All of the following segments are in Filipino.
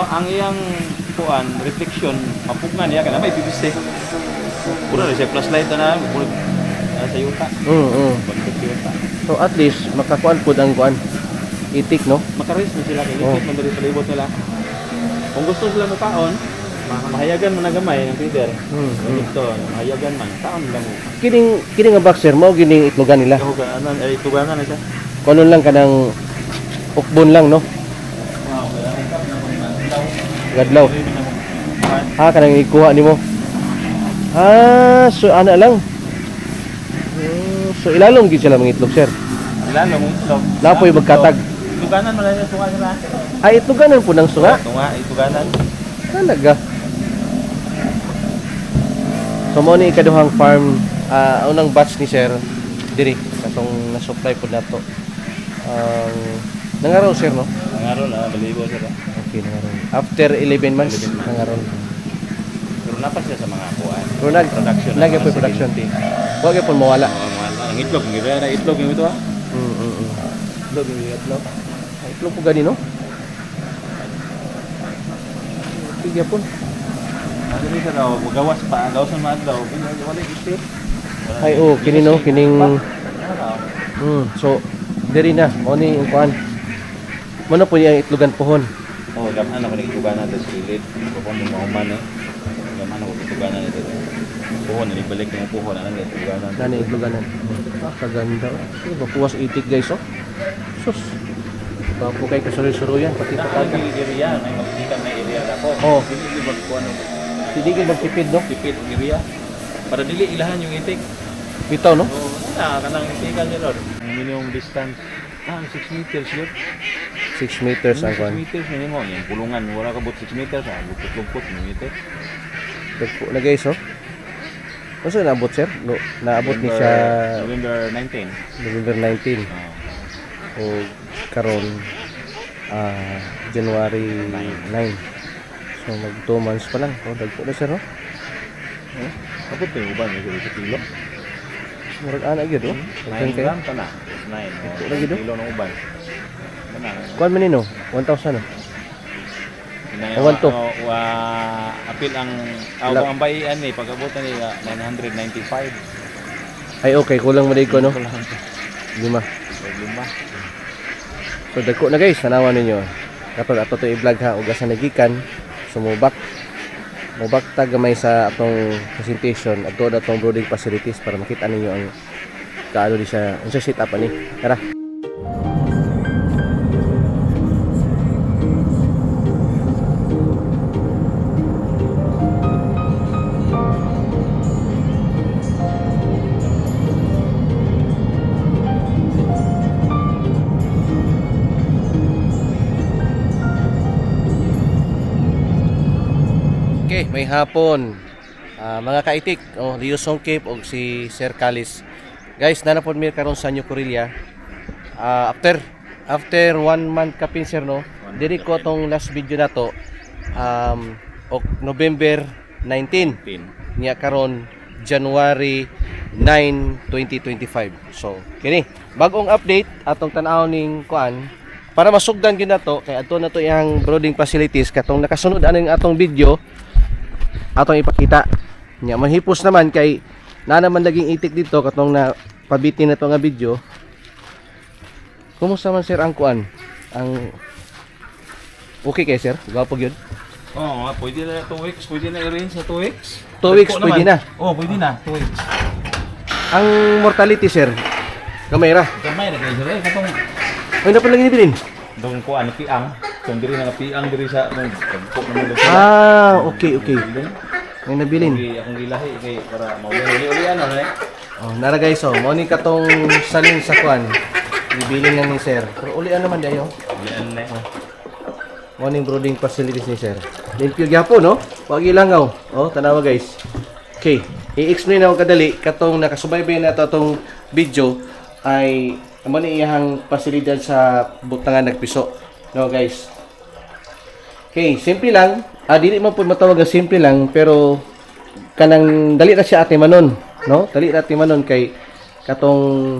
ang iyang kuan reflection mapugna niya kana may PVC. Puro na siya flashlight na puro sa yuta. Pagkat yuta. So at least makakuan pud ang kuan itik no. Makaris na sila kay itik man diri sa libot nila. Kung gusto sila makaon, mahayagan man na gamay ng feeder. Ito, mahayagan man taon lang. Kining nga boxer mao gining itlogan nila. Ano ay tugangan na siya. Kuno lang kanang ukbon lang no. Gadlaw. Kanang ikuha nimo. So ana lang. So ilalom gid sila mga itlog, sir. Ilalom itlog. Napoy magkatag. Tuganan man lang tunga nila. Ay itloganan po ng sunga. Tunga, ituganan. Talaga. So mo ni ikaduhang farm unang batch ni sir diri katong na-supply pud nato. Nangaraw sir no? Nangaraw na balibo sir. Okay, nangaraw. After 11 months nangaraw. Pero napas siya sa mga kuan. Pero production. Lagi po production. Wag po mawala. Ang itlog, ng iba na itlog yung ito ha. Itlog yung itlog. Itlog po gani no? Tigya po. Ano rin siya daw, gawas pa, gawasan maad daw. Wala iti. Ay kini no, kining so diri na, mo ni ang kuan. Mo na po yung itlogan pohon. Gamhan ako nagitugan natin sa kilid. Kung mahuman eh. Gamhan ako nagitugan natin. Pohon, nalibalik yung pohon. Ano nagitugan natin? Nani itloganan. Kaganda. Bapuwas itik guys oh. Sus. Bapo kay kasuri-suruyan pati pataga. May area, may magtikan na area ako. Dili magkuhan ako. Hindi ka magtipid no? Tipid ang area. Para dili ilahan yung itik. Bitaw no? Kanang itikan niya Lord. Minimum distance. 6 meters yun. 6 meters ang 6 kuan. meters minimum. Yung pulungan, wala ka but 6 meters. Lupot-lupot, meter. Tagpo na guys oh. Ano naabot sir? No, naabot ni siya November 19. November 19. O karon January 9. So mag 2 months pa lang. Dagpo na sir no? Abot ko yung uban, may sa kilo. Murag ana gyud oh. 9 gram ka na. 9. Lagi do? Kilo ng uban. Kuan man nino 1,000 oh. Ewan to. Apil ang ang bayian ni pag-abutan nila 995. Ay okay, kulang mo ko no. 5. Lima. So dagko na guys, tanawan ninyo. Katong ato to i-vlog ha ug asa nagikan sumubak. Mubak ta gamay sa atong presentation adto atong brooding facilities para makita ninyo ang kaano di siya unsa set up ani. Tara. Okay, may hapon. Mga kaitik, Leo Songkip o si Sir Kalis. Guys, nanapod mi karon sa New Corelia. After 1 month kapin sir no. Diri ko tong last video na to November 19. Niya karon January 9, 2025. So, kini bagong update atong tan-aw ning kuan para masugdan gyud nato kay adto na to iyang brooding facilities katong nakasunod aning atong video atong ipakita nya manhipos naman kay na naman naging itik dito katong na pabitin na to nga video. Kumusta man sir ang kuan ang okay kay sir gwapo gyud? Pwede na 2 weeks, pwede na i-range sa 2 weeks. 2 weeks pwede na. Pwede na 2 weeks. Ang mortality sir gamay ra. Gamay na kayo sir katong ay na pala ginibilin dong kuan piang. Kung diri nga piang diri sa pagpo naman okay. May nabilin. Akong gilahi kay para mauli-uli ano na nara guys mao ni katong salin sa kuan. Bibilin lang ni sir. Pero ulian naman dayo. Ulian na. Mao ning brooding facilities ni sir. Limpyo gyapon no. Wag ilangaw. Tanawa guys. Okay, i-explain na ako kadali katong nakasubaybay na to atong video ay amo ni iyang pasilidad sa butangan nagpiso. No guys. Okay, simple lang. Dili man pud matawag nga simple lang pero kanang dali ra siya ate manon, no? Dali ra ate manon kay katong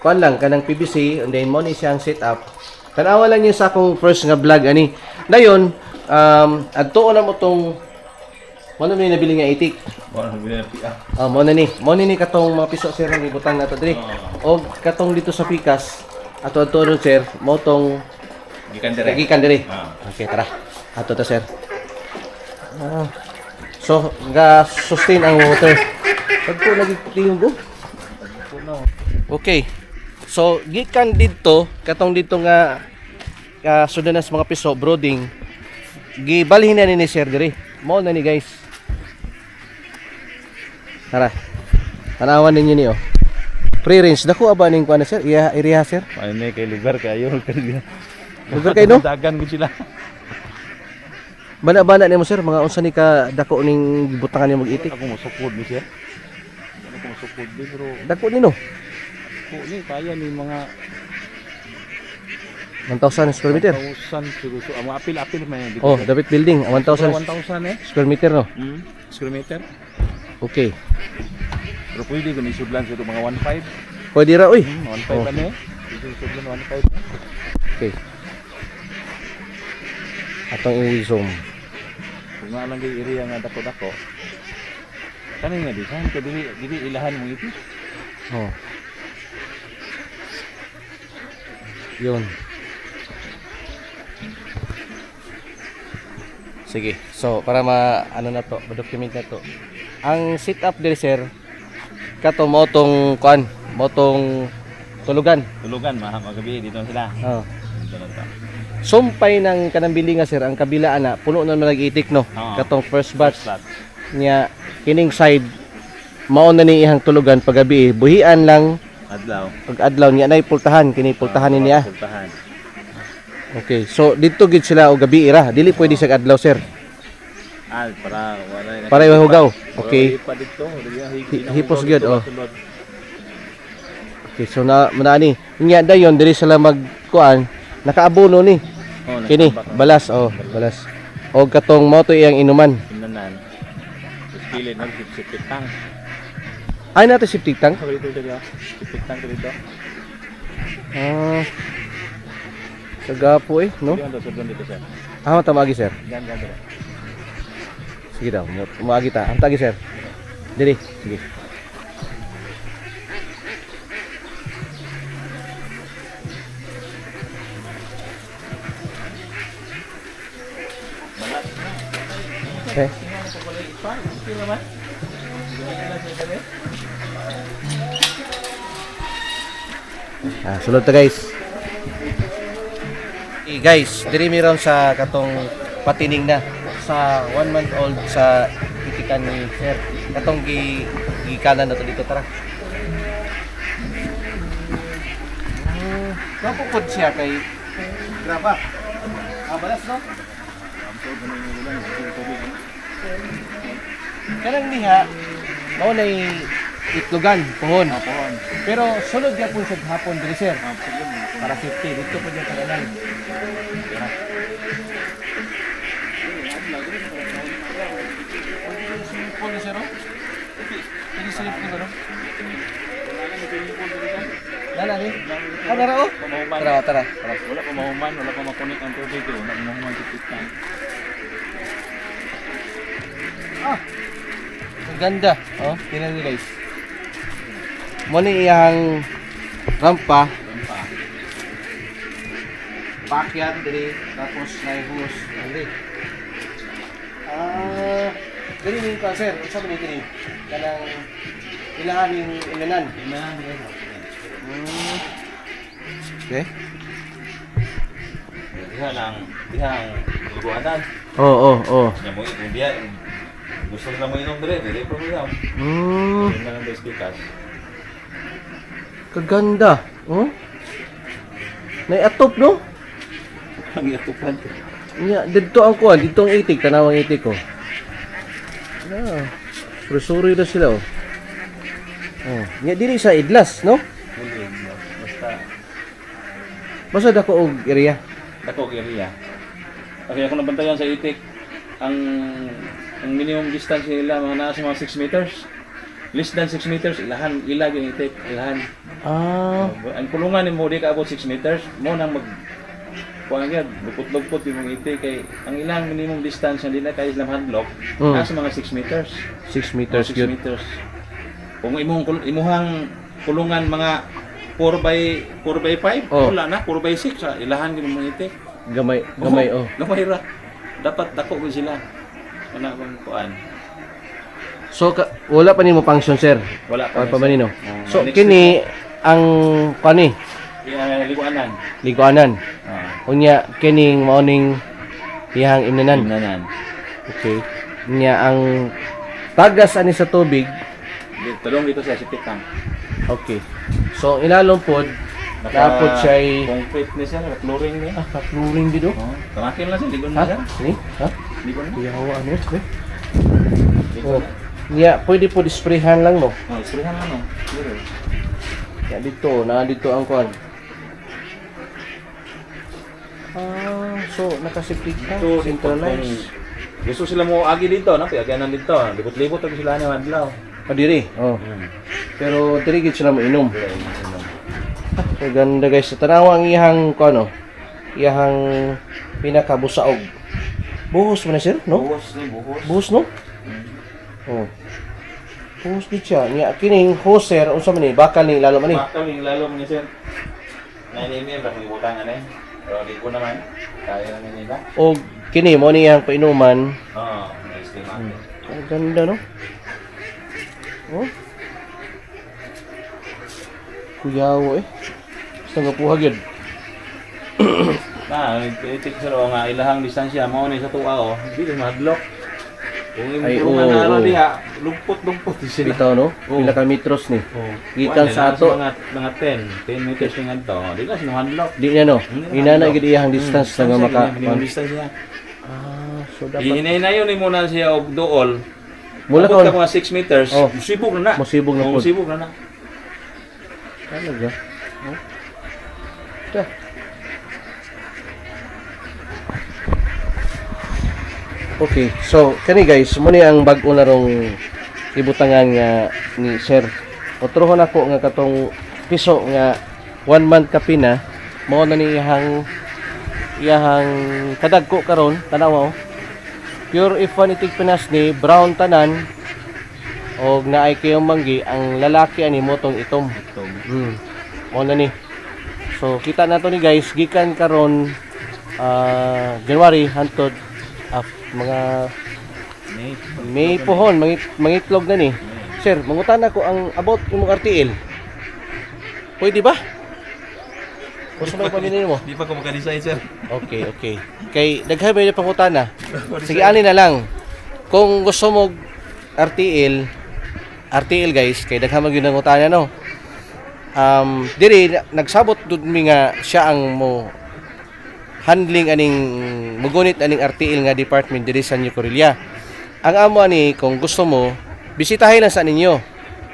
kuan lang kanang PVC and then mo ni siyang setup. Tanawa lang yun sa akong first nga vlog ani. Dayon, adto na mo tong ano ni nabili nga itik. Wala nang bilhin ng piak. Mo na ni. Mo ni katong mga piso sir ang ibutang nato diri. Og katong dito sa pikas ato nun sir, mo tong Gikan dire. gikan diri. Ah. Okay, tara. Ato ta sir. So, ga sustain ang water. Pagko lagi tingog go. Okay. So, gikan dito, katong dito nga sudanas mga piso brooding. Gibalhin na ni sir diri. Mo na ni guys. Tara. Tanawan ninyo ni oh. Free range dako aba ning kuan sir? Iya area sir. Ay may kay liver kayo kanila. Lugar kay no? Dagan gud sila. Bana-bana nimo sir, mga unsa ni ka dako ning gibutangan nimo mag-itik? Ako musukod ni siya. Ako musukod din pero Dako nino. ko ni kaya ni mga 1,000 square meter. 1,000 siguro. Ang apil-apil man dito. Oh, David Building, 1,000 1,000 square meter no. Square meter. Okay. Pero pwede ko ni sudlan sa mga 1,500. Pwede ra oy. 1,500 ba ni? Pwede sudlan 1,500. Okay. Atong i-zoom. Kung nga lang yung area nga dako-dako. Kani nga di kan ka dili ilahan mo ito. Oh. Yun. Sige. So, para ano na to, ma-document na to. Ang setup diri sir, kato mo tong kuan, mo tong tulugan. Tulugan magabi dito sila. Oh. Dito na to. Sumpay ng kanang building nga sir, ang kabila ana puno na nag-itik no. Oo. Katong first batch Flat. nya kining side mao na ni ihang tulugan paggabi. Buhian lang Adlaw. pag adlaw niya nay pultahan kini pultahan niya. Pultahan. Okay, so dito gid sila og gabi ira. Dili pwede sa adlaw sir. Para wala na. Para ihugaw. Okay. Pa dito, Hipos gyud oh. Okay, so na ni. Nya dayon diri sila magkuan nakaabono ni. Oh, Kini balas oh, balas. Og katong mao to iyang inuman. Inanan. Tapos kilid nag sipit tang. Ay nato septic tank. Dito dito. Sipit tang dito. Ah. Kagapo eh, no? Diyan daw sudlan dito sir. Tamagi sir. Diyan diyan. Sige daw, umagi ta. Ang tagi sir. Dili, sige. Okay. Sulod ta guys. Guys, diri mi ron sa katong patining na sa 1 month old sa itikan ni sir. Katong gikanan na to dito tara. Kapupod siya kay graba. Balas no? Kanang niha mao nay itlogan pohon. Pohon. Pero sulod gyapon sa hapon diri sir. Sige. Para 50 dito pa diyan kanalan. Pwede sir, oh? Pwede silip ko ba, no? Lala ni? Nara, oh? Tara, tara. Wala pa mahuman, wala pa makunik ang tubig. Wala pa mahuman sipit tang. Ang ganda. Oh, tingnan niyo guys. Mo ni iyang rampa. Pakyat diri tapos naihus diri. Diri ni pa sir, isa man diri. Kanang ilahaning ilanan. Okay. Dihang luguanan. Oh. Nya mo dia gusto na mo inom dire pa mo yaw. Yun na lang guys kikas. Kaganda. Oh? Naiatop no? Ang itupan ko. Nya dito ang kuan, dito ang itik, tanawang itik ko. Presuri na sila oh. Oh, nya diri sa idlas, no? Basta dako og area. Dako area. Okay, ako nabantayan sa itik ang minimum distance nila mga nasa mga 6 meters. Less than 6 meters ilahan ilag yung itik ilahan. Ang kulungan ni mo di ka abot 6 meters mo nang kuha nga, lupot-lupot yung mga iti kay ang ilang minimum distance hindi na kay Islam handlock nasa mga 6 meters. 6 meters 6 yun. meters. Kung imuhang kulungan mga 4 by 5, wala na 4 by 6 sa ilahan gyud mga iti. Gamay, Gamay ra. Dapat dako gyud sila. Wala bang kuan. So wala pa nimo function sir. Wala Pa manino. So next kini ang kani liguanan. liguanan. Ah, Unya kining maoning iyang imnanan. nanan. Okay. Unya ang tagas ani sa tubig. Tulong dito sa septic tank. Okay. So ilalom pod dapat siya ay concrete ni sir, flooring ni. flooring dito. Oh, tamakin lang sir, ligon Ha? na sir. Ni? Ha? Ligon na. Kuyawa ano? Eh? Ligon Oh. na. Nya pwede po disprayhan lang no. Oh, isprihan lang no. Zero. Ya dito, na dito ang kuan. So nakasiplik ka, So, centralized. Gusto sila mo agi dito, no? Piagyanan dito. Libot-libot ang sila ni Madlaw. Padiri. Oh. Pero diri gid sila mo inom. So, ganda guys. Tanawa ang iyang kuan no. Iyang pinakabusaog. Buhos man na sir, no? Buhos ni buhos. Buhos no? Oh. Buhos gid siya. Nya kining hoser unsa man ni bakal ni lalo man ni. Bakal yung lalo mo niya sir. 9 mm ba kung ibutang ano eh. Pero di ko naman. Kaya naman nila. O kini mo ni iyang painuman. Oo, nice team natin. Ang ganda no? Oh. Kuyaw eh. Basta nga puhag yun. Itik sir o nga ilahang distansya mo ni sa tuwa o. Hindi madlock. Kung Ay, yung oo, ano oo. diha, lumpot sila. Bitaw no? Oo. Pila ka metros ni. Oh. Gikan sa ato. Mga 10 meters nga to. Di na sino handlock. Di niya no. Inana gid iyang distance na nga maka. Minimum distance niya. So dapat Hinay-nayon ni muna siya og duol. mula Abot ka ka mga 6 meters, Oh. musibog na na. Musibog na Oh, pod. musibog na na. talaga. Oh. Ta. Okay, so kani guys, mo ni ang bag-o na rong ibutangan nga ni Sir. Otrohon ako nga katong piso nga 1 month kapi na mao na ni iyang kadagko karon tanaw oh. Pure F1 itig Pinas ni brown tanan og naay kayong manggi ang lalaki ani mo tong itom. Mao na ni. So kita nato ni guys gikan karon January hantod mga May pohon, mangitlog na ni. Sir, mangutan ako ang about imong RTL. Pwede ba? Gusto mo pamilya mo? Di pa ko maka-decide sir. Okay. Kay daghan ba yung pangutana? Sige, ani na lang. Kung gusto mo RTL guys, kay daghan mag yun ang utana no. Diri nagsabot dud mi nga siya ang mo handling aning mugunit aning RTL nga department diri sa New Corelia. Ang amo ani kung gusto mo bisitahin lang sa ninyo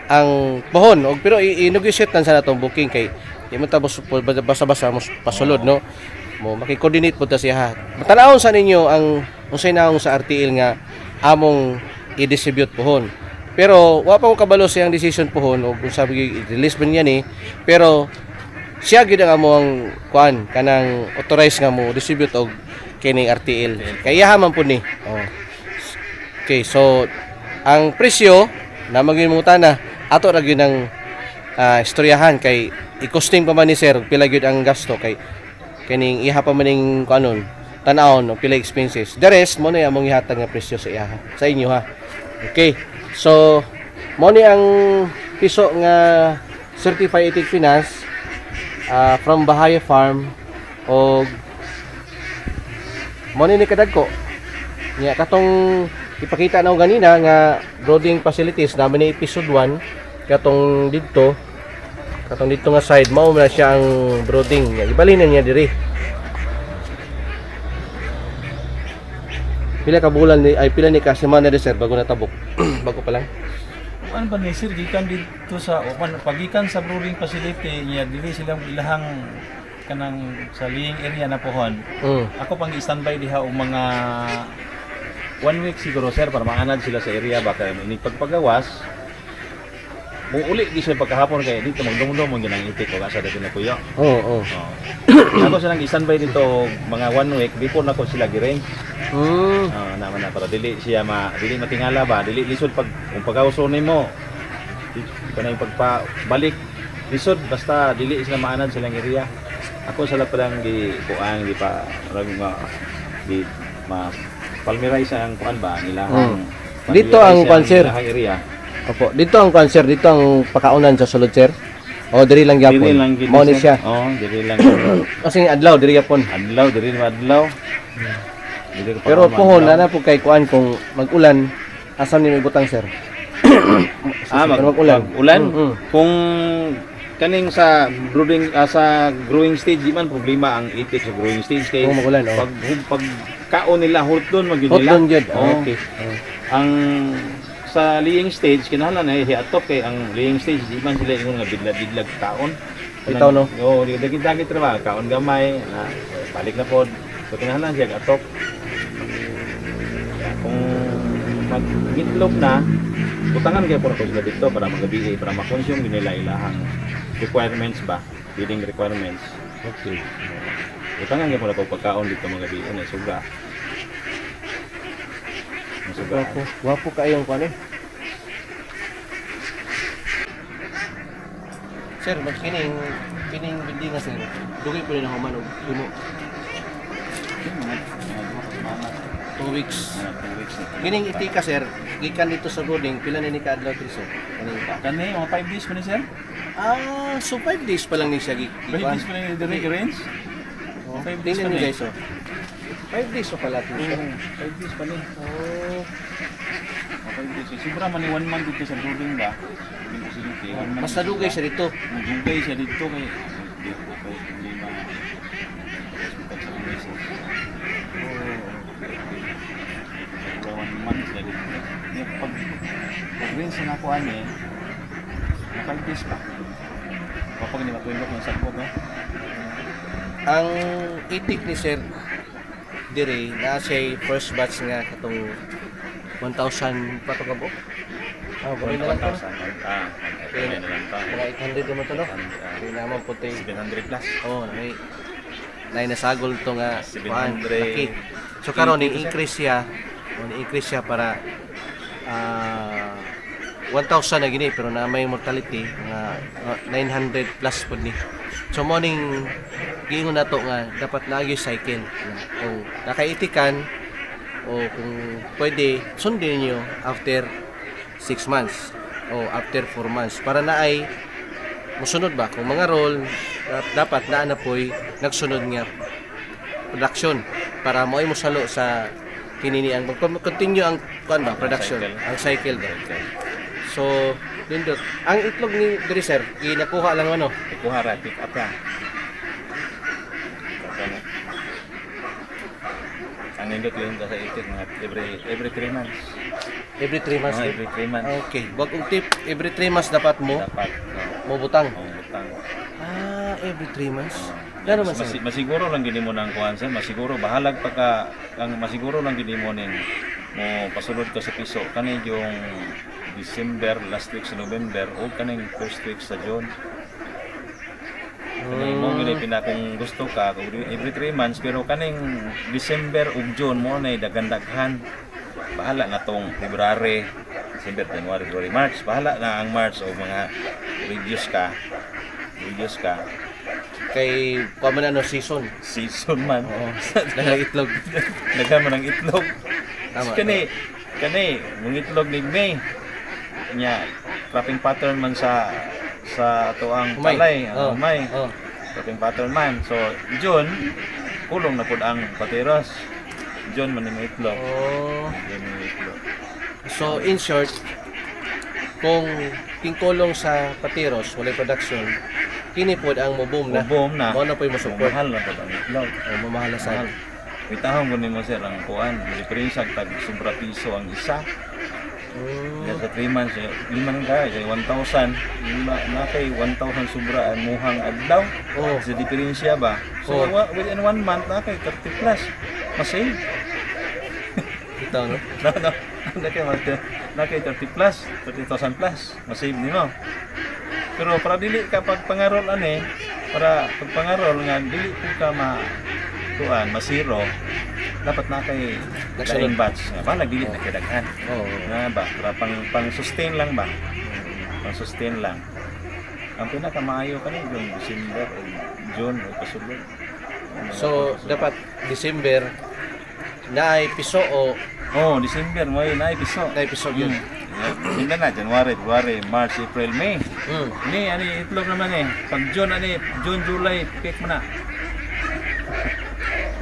ang pohon og pero i-negotiate lang sa natong booking kay di man ta basta-basta mo pasulod no. Mo maki-coordinate pud ta siya ha. Matanawon sa ninyo ang unsay naong sa RTL nga among i-distribute pohon. Pero wa pa ko kabalo siyang decision pohon og kung sabi i-release man niya ni pero siya gid ang among kuan kanang authorized nga mo distribute og kining RTL. Kaya man pud ni. Oh. Okay, so ang presyo na magimutan na ato ra gyud ang istoryahan kay i-costing pa man ni sir pila gyud ang gasto kay kining iha pa man ning kanon tan-awon og pila expenses. The rest mo na among ihatag nga presyo sa iha sa inyo ha. Okay. So mo ni ang piso nga certified itig Pinas from Bahaya Farm og mo ni kadagko nya katong ipakita na ko ganina nga brooding facilities namin ni episode 1 katong dito nga side mao na siya ang brooding nya ibalinan niya diri pila ka bulan ni ay pila ni ka semana de sir bago natabok bago pa lang Ano ba ni sir gikan dito sa pagikan sa brewing facility niya dili silang ilahang kanang sa laying area na pohon. Ako pang i-standby diha og mga 1 week siguro sir para maanad sila sa area baka ini pagpagawas muuli di siya pagkahapon kay dito magdumdum mo ginang itik ko asa dati na kuya. Oo. Ako silang standby dito mga 1 week before nako sila giring. Naman na para dili matingala ba, dili lisod pag kung pagkauso nimo. Kanang pagpabalik lisod basta dili sila maanan silang area. Ako sala parang di kuan di pa di ma palmerize ang kuan ba nila. Dito ang cancer. Area. Opo, dito ang cancer, dito ang pakaunan sa sulod sir. O diri lang gyapon. Diri lang gid Mao ni siya. diri lang. Kasi adlaw diri gyapon. Diri adlaw. Pero pohon na po kay kuan kung mag-ulan, asam ni may butang sir. Mag-ulan. Kung kaning sa brooding sa growing stage di man problema ang itik sa growing stage kay Kung mag-ulan, pag kaon nila hurton mag Hot nila. doon jud. Oo. Okay. Ang sa laying stage kinahanglan ay hiatop kay ang laying stage di man sila ingon nga bidlag taon. Bitaw no. Oo, dagit-dagit ra ba kaon gamay na balik na pod. So kinahanglan siya atop. Kung mag-itlog na butangan kay puro sila dito para magabi para ma-consume nila ilahang requirements ba, feeding requirements. Okay. Butangan kay puro pagkaon dito magabi na suga. Suga. Wapo kayong kuan eh. Sir, kining building nga sir. Dugay pa rin ako man og puno. 2 weeks. 2 weeks na. Kining itika sir, gikan dito sa brooding, pila na ni kaadlaw diri sir? Kaning pa. Kani mga 5 days pa ni sir? So 5 days pa lang ni siya 5 days pa ni diri range? 5 days Tingnan pa niyo ni. guys oh. 5 days pa pala ito siya. 5 days pa ni. Oh. 5 days. Sobra man ni 1 month dito sa brooding ba? Yung facility. 1 month. Mas nadugay siya dito. Nadugay siya dito kay hindi ma hospital sa Ingles. Sobra 1 month siya dito. Yung pag-rinse na ako ani, 5 days pa. Kapag nila tulog ng sakot, no? Ang itik ni sir dire na siya first batch nga katong 1,000 pa to ka po? Bali na lang to. Kaya na lang to. Mga 800 naman to no? Hindi naman po tayo. 700 plus. Nay nasagol to nga 700. laki. So karon ni-increase siya para 1,000 na gini pero na may mortality nga 900 plus pud ni. So morning giingon nato nga dapat naagyo cycle. Kung nakaitikan o kung pwede sundin niyo after 6 months o after 4 months para na ay musunod ba kung mga role dapat na po'y nagsunod nga production para mo ay musalo sa kinini ang continue ang kuan ba production ang cycle ba. So dindot ang itlog ni diri sir ginakuha lang ano Ikuha ra pick up ra. Ang nindot yun sa itik mga every 3 months. every 3 months. Every 3 months. Okay, wag og tip every 3 months dapat mo Dapat. mo butang. Butang. Every 3 months. Gano man sir? Masiguro lang gini mo nang kuan sir, masiguro bahalag pagka ang masiguro lang gini mo ning mo pasulod ka sa piso kani yung December last week sa November o kaning first week sa June. Kani mo gini pinakong gusto ka every 3 months pero kaning December ug June mo na daghan-daghan. Bahala na tong February, December, January, February, March. Bahala na ang March o mga reduce ka. Kay pa man ano season. Season man. Oo. Dahil itlog. Naghan mo ng itlog. Tama. Kani, mong itlog ni May. Nya, cropping pattern man sa tuang Umay. palay. Oh. Umay. Oh. Cropping pattern man. So, June, kulong na pud ang patiros. June man yung itlog. Oh. June yung itlog. So in short, kung tingkulong sa patiros, walay production, kini pod ang mo-boom na. Boom na. Mo na po yung support. Mahal na pud ang itlog. O mamahal na sa. Itahong ko nimo sir ang kuan, diferensya tag sobra piso ang isa. Mm. Sa 3 months, 5 ka, 1,000. Na kay 1,000 sobra ang muhang adlaw. Oh. Sa diferensya ba? So Oh. within 1 month na kay 30 plus. Masave. bitaw no. No. Nakay 30 plus, 30,000 plus. Masave nimo. Pero para dili ka pag pangarol ani, para pag pangarol nga dili po ka masiro, dapat na kay laing batch. Ba nagdili na kay daghan. Oo. Na ba para pang sustain lang ba? Pang sustain lang. Ang pinakamaayo kani yung December o June o kasulod. So dapat December na ay piso o Oh, December mo na piso. na piso yun. Hindi na January, February, March, April, May. Mm. Ni ani itlog naman eh. Pag June, July, pick mo na.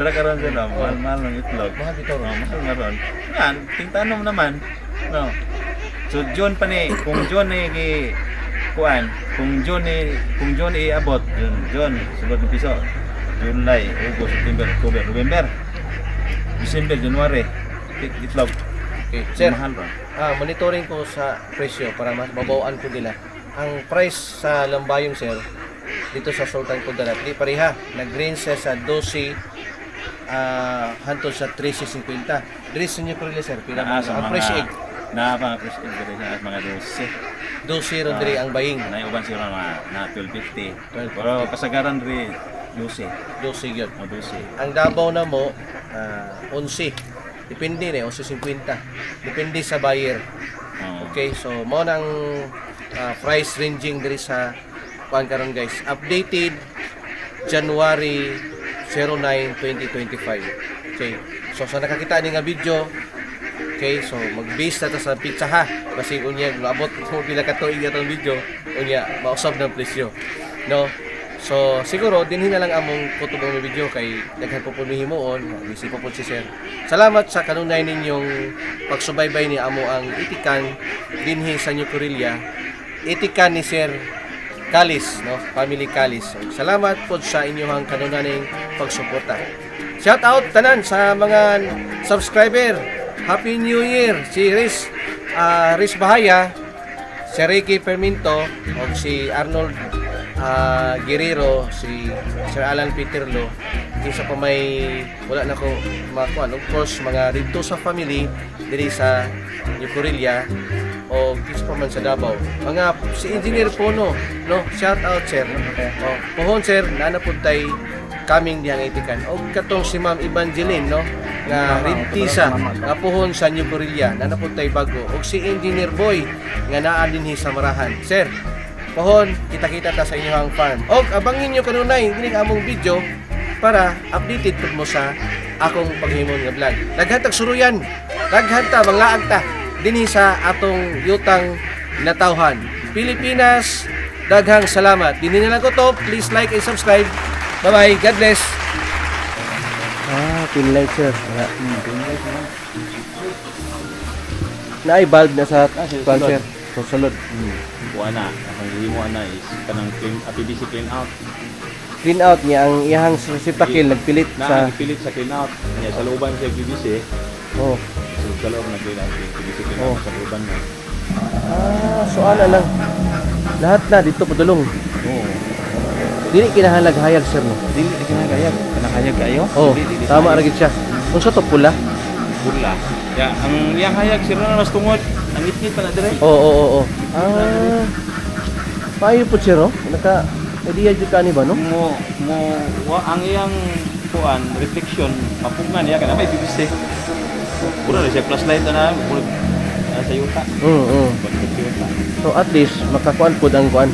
Dara karon sila, mahal ng itlog. Mahal bitaw ron. Mahal na ron. Yan, tingtanom naman. No. So June pa ni, kung June ni kuan, kung June iabot, June, sunod ng piso. July, August, September, October, November, December, January, itlog. Okay, sir. Mahal ron. Monitoring ko sa presyo para mas mabawaan ko nila. Ang price sa lambayong sir dito sa Sultan Kudarat, di pareha. Nag-range siya sa 12 hantod sa 13.50. Diri sa inyo ko sir, pila ang fresh egg. Na mga fresh egg diri sa mga 12 ron diri ang baying. Na uban sila na 12.50. 12.50. Pero kasagaran diri 12. 12 yun. O 12. Ang Davao na mo 11. Depende na 11.50. Depende sa buyer. Oh. Okay, so mo nang price ranging diri sa kuan karon guys. Updated January 09, 2025. Okay. So sa nakakita ni nga video, okay, so mag-base na to sa pizza ha. Kasi unya maabot mo pila ka tuig atong video, unya mausab ng presyo. No? So siguro dinhi na lang among kutubang video kay daghan po himuon, busy po si sir. Salamat sa kanunay ninyong pagsubaybay ni amo ang itikan dinhi sa New Corilla. Itikan ni Sir Kalis, no? Family Kalis. So, salamat po sa inyong kanunaning pagsuporta. Shout out tanan sa mga subscriber. Happy New Year si Riz Bahaya, si Ricky Perminto, o si Arnold Guerrero, si Sir Alan Peterlo. Isa pa may wala na ko makuha. Of course, mga dito sa family diri sa New Corilla o isa pa man sa Davao. Mga si Engineer Pono, no? Shout out sir. O, pohon sir, nanaputay kaming diyang itikan. O katong si Ma'am Evangeline, no? Nga rintisa, nga pohon sa New Corilla, nanaputay bago. O si Engineer Boy, nga naa dinhi sa Marahan. Sir, pohon, kita-kita ta sa inyong farm. O abangin nyo kanunay, hindi among video para updated po mo sa akong paghimon nga vlog. Daghantag suruyan, daghanta manglaag ta dinhi sa atong yutang natawhan. Pilipinas, daghang salamat. Dinhi na lang ko to. Please like and subscribe. Bye-bye. God bless. Pin light sir. Na-bulb na sa cancer. So salud. Kuha na. Ang himo na is kanang PVC clean out. Clean out niya ang iyang sipakil nagpilit sa Nagpilit sa clean out. Niya sa looban sa PVC. Oh. Sa loob na clean out. PVC clean out sa looban na. So ana lang. Lahat na dito padulong. Oo. Dili kinahalag hayag sir no. Dili kinahayag. Kanahayag kayo? Oh, tama ra gid siya. Unsa to pula? Pula. Ya, ang iyang hayag sira na mas tungod. Ang itnit pa na dire. Oo. Payo po sir no. Naka idea jud kani ba no? Ang iyang kuan reflection mapungan ya kana may PVC. Pura na siya flashlight na sa yuta. So at least makakuan pud ang kuan.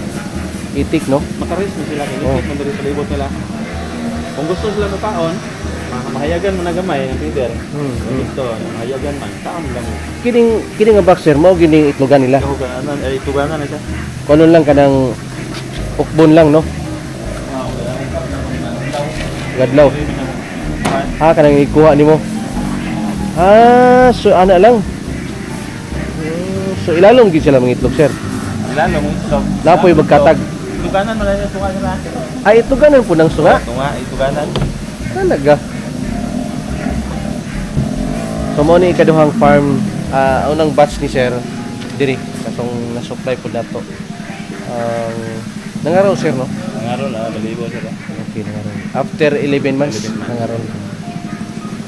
Itik no. Makaris na sila kay itik man diri sa libot nila. Kung gusto sila magpaon, mahayagan mo na gamay ang leader. Ito, mahayagan man, taon lang. Kining nga boxer mo gining itlogan nila. Ituganan na siya. Kuno lang kanang ukbon lang no. Gadlaw. Kanang ikuha nimo. So ana lang. So ilalong gid sila mga itlog sir. Ilalong mo itlog. Lapoy magkatag. Ituganan man lang tunga sila. Ay ituganan po ng sunga. Tunga, ituganan. Talaga. So mo ni ikaduhang farm unang batch ni sir diri katong na-supply po nato. Nangaraw sir no? Nangaraw na balibo sila. Okay, nangaraw. After 11 months, nangaraw.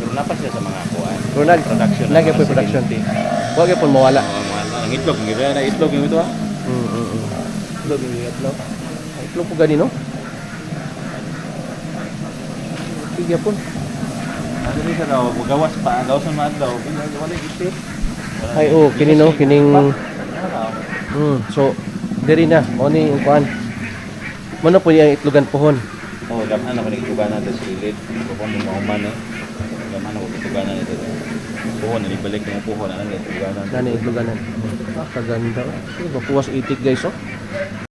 Pero Napas siya sa mga kuan. Pero Production ng nag mga production. silinti. Huwag yung pun mawala. Ang itlog, ngira na itlog yung ito ah. Itlog yung itlog. Itlog po gani, no? Sige po. Ano rin siya daw, gawas pa, gawasan mga daw. Wala isip. Ay, kini no, kining... So, diri na. Mo ni yung kuan. Mano po yung itlogan pohon. Oh, gaman ako nagituganan sa silid. Kung mo mahuman eh. Gaman ako nagituganan ito. Puhon, nalibalik yung puhon. Ano nagituganan? Nani itloganan. Kaganda. Bapuwas itik guys, oh.